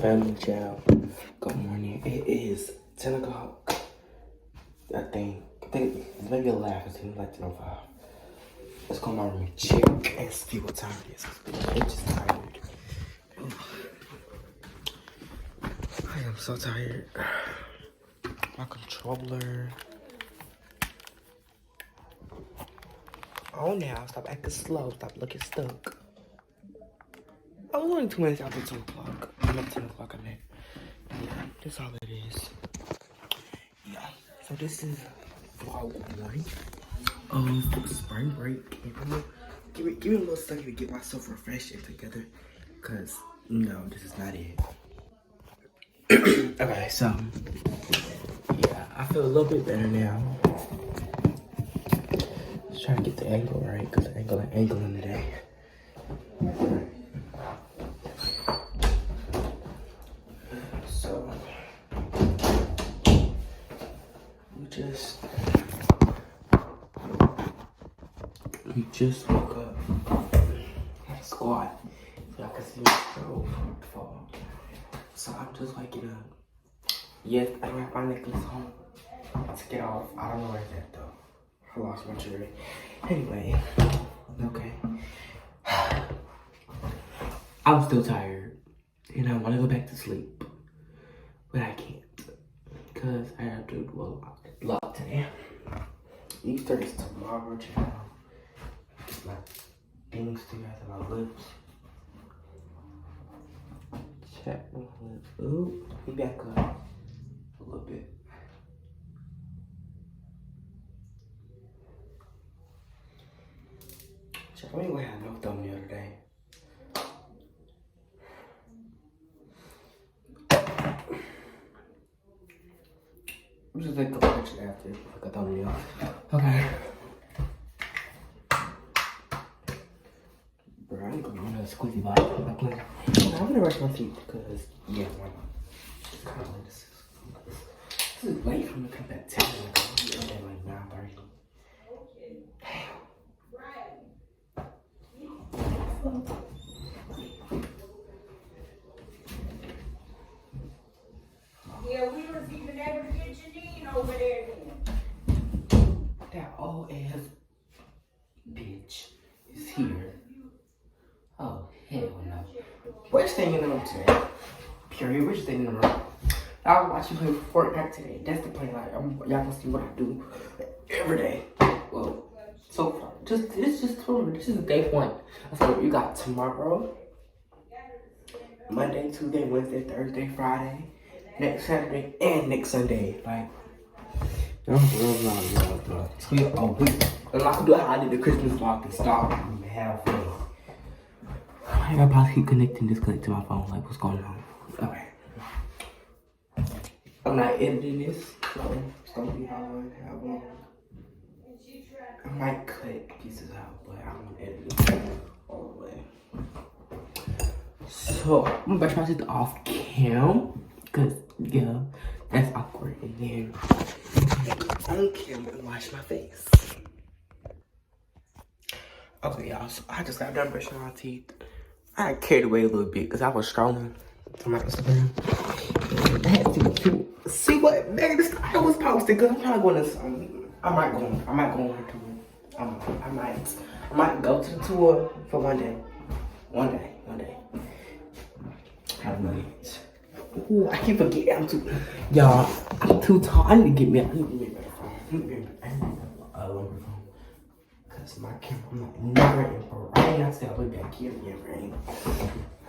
family, child. Good morning. It is 10 o'clock. I think maybe 11. It seems like 10:05. Let's go in my room and check and see what time it is. I'm just tired. I am so tired. My controller. Oh, now stop acting slow. Stop looking stuck. I was only 2 minutes after 2 o'clock. I'm at 10 o'clock. I mean, yeah, that's all it is. Yeah. So this is vlog 1 of spring break. And I'm gonna give me a little second to get myself refreshed and together, cause no, this is not it. Okay, so yeah, I feel a little bit better now. Just trying to get the angle right, cause the angle ain't angling today. So we just woke up. Squat. So I can see my stove fall. So I'm just waking up. Yes, I got my necklace home to get off. I don't know where it's at though. I lost my jewelry. Anyway, okay. I'm still tired and I want to go back to sleep, but I can't because I have to do a lot today. Easter is tomorrow, child. Get my things together, my lips. Check my lips. Ooh, he back up a little bit. Check, I ain't gonna have no thumbnail today. I'm just like a couple pictures after, like a thumbnail. Okay. Bro, I need to go on a squeezy bite. I'm gonna brush my teeth because, yeah, why not? It's kind of like this is late for me to come back 10 minutes ago. I'm like 9:30. Yeah, we was even able to get Janine over there then. That old ass bitch is here. Oh, hell no. We're staying in the room today. Period. We're staying in the room. I was watching play Fortnite today. That's the play. Like, y'all can see what I do every day. Well, so far. This is day 1. So you got tomorrow, Monday, Tuesday, Wednesday, Thursday, Friday, next Saturday, and next Sunday. Like, so yeah, oh, and I can do how I did the Christmas vlog and stop and have fun. I gotta probably keep connecting disconnect to my phone. Like, what's going on? Okay. I'm not editing this, so it's gonna be how long. I might cut pieces out, but I won't edit it all the way. So I'm gonna brush my teeth off cam, cause yeah, that's awkward. And then on cam and wash my face. Okay, y'all. So I just got done brushing my teeth. I got carried away a little bit because I was scrolling to my Instagram. I had to see what Megan Thee Stallion was posting. Cause I'm trying to go into I might go on her tour. I might go to the tour for one day. One day. I don't know yet. Ooh, I keep forgetting. Y'all, I'm too tall. I need to get me a better phone. I need a longer phone. Cause my camera, I'm never in for. I ain't got to stay all the way back here again, right?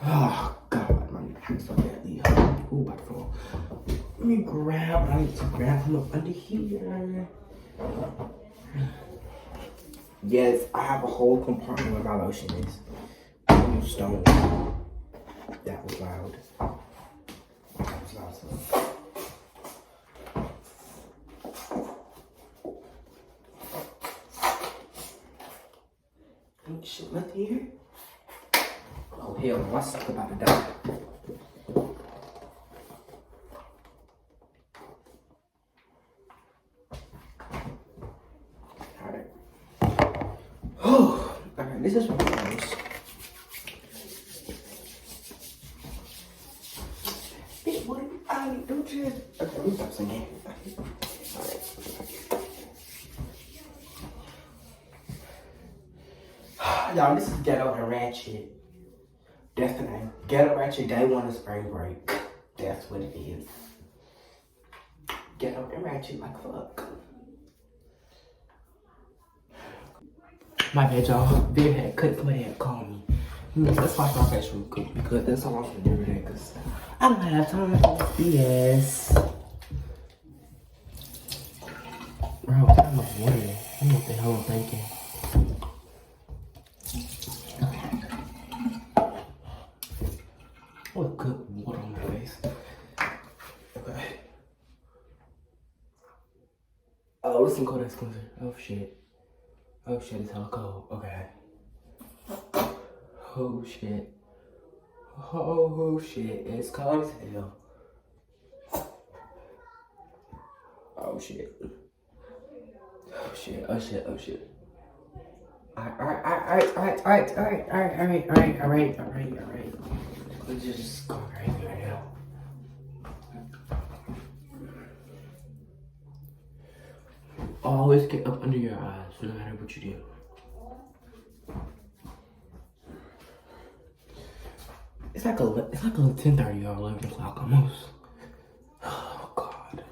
Oh God, my neck so badly. Ooh, about to fall. Let me grab. I need to grab him up under here. Yes, I have a whole compartment where my lotion is. Stone. That was loud. So. Ain't shit left here. Oh hell no, I suck about to die. Alright, this is what it was. I do just. Okay, let me stop singing. Alright. Y'all, this is Ghetto Ratchet. That's the name. Ghetto Ratchet Day 1 of Spring Break. That's what it is. Ghetto and Ratchet like fuck. My bad, y'all. Viv had cut somebody had called me. Let's wash my face real quick because that's all I'm gonna do today. Cause I don't have time for this BS. Bro, what kind of water? I don't know what the hell I'm thinking. What good water on my face. Okay. Oh, listen, cold ass cleanser. Oh shit. Oh shit, it's hella cold. Okay. Oh shit. Oh shit, it's cold as hell. Oh shit. Oh shit, oh shit, oh shit. Alright. Let's just go crazy right now. Always get up under your eyes, no matter what you do. It's like a 10:30 or 11 o'clock almost. Oh God.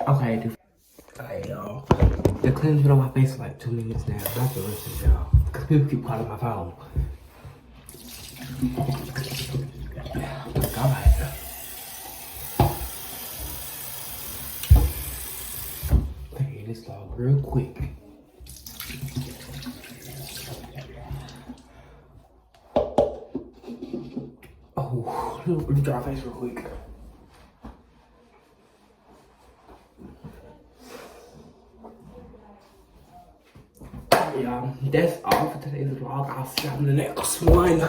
Okay, dude. Alright, y'all. The clean's been on my face for like 2 minutes now. Not to listen, y'all. Because people keep calling my phone. God. Okay, this dog real quick. Oh, let me dry face real quick. Y'all, that's all for today's vlog. I'll see y'all in the next one.